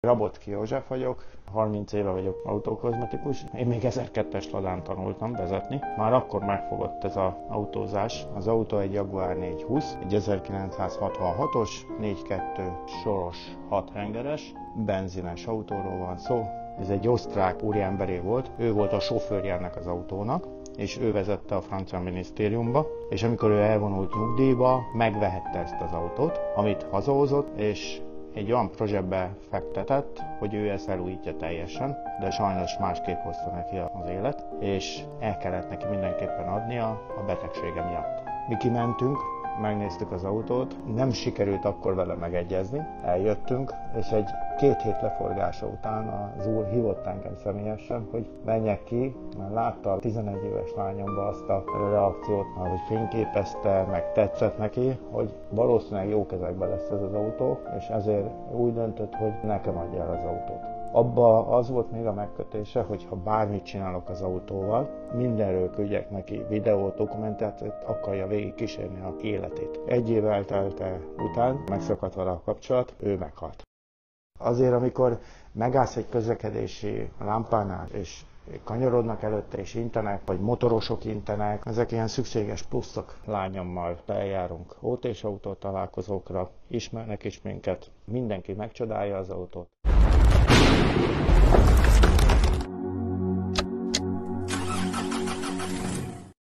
Rabotki József vagyok, 30 éve vagyok autókozmetikus. Én még 1002-es Ladán tanultam vezetni. Már akkor megfogott ez az autózás. Az autó egy Jaguar 420, egy 1966-os, 4.2 soros 6 hengeres, benzines autóról van szó. Ez egy osztrák úriemberé volt, ő volt a sofőrje ennek az autónak, és ő vezette a francia minisztériumba, és amikor ő elvonult nyugdíjba, megvehette ezt az autót, amit hazahozott, és egy olyan projektbe fektetett, hogy ő ezt elújítja teljesen, de sajnos másképp hozta neki az élet, és el kellett neki mindenképpen adnia a betegsége miatt. Mi kimentünk, megnéztük az autót, nem sikerült akkor vele megegyezni, eljöttünk, és egy 2 hét leforgása után az úr hívott engem személyesen, hogy menjek ki, mert látta a 11 éves lányomban azt a reakciót, hogy fényképezte, meg tetszett neki, hogy valószínűleg jó kezekben lesz ez az autó, és ezért úgy döntött, hogy nekem adja el az autót. Abba az volt még a megkötése, hogy ha bármit csinálok az autóval, mindenről küldjek neki videót, dokumentációt, akarja végig kísérni az életét. 1 év eltelte után, megszakadt vele a kapcsolat, ő meghalt. Azért, amikor megállsz egy közlekedési lámpánál, és kanyarodnak előtte és intenek, vagy motorosok intenek, ezek ilyen szükséges pluszok. Lányommal eljárunk OT-s autó találkozókra, ismernek is minket, mindenki megcsodálja az autót.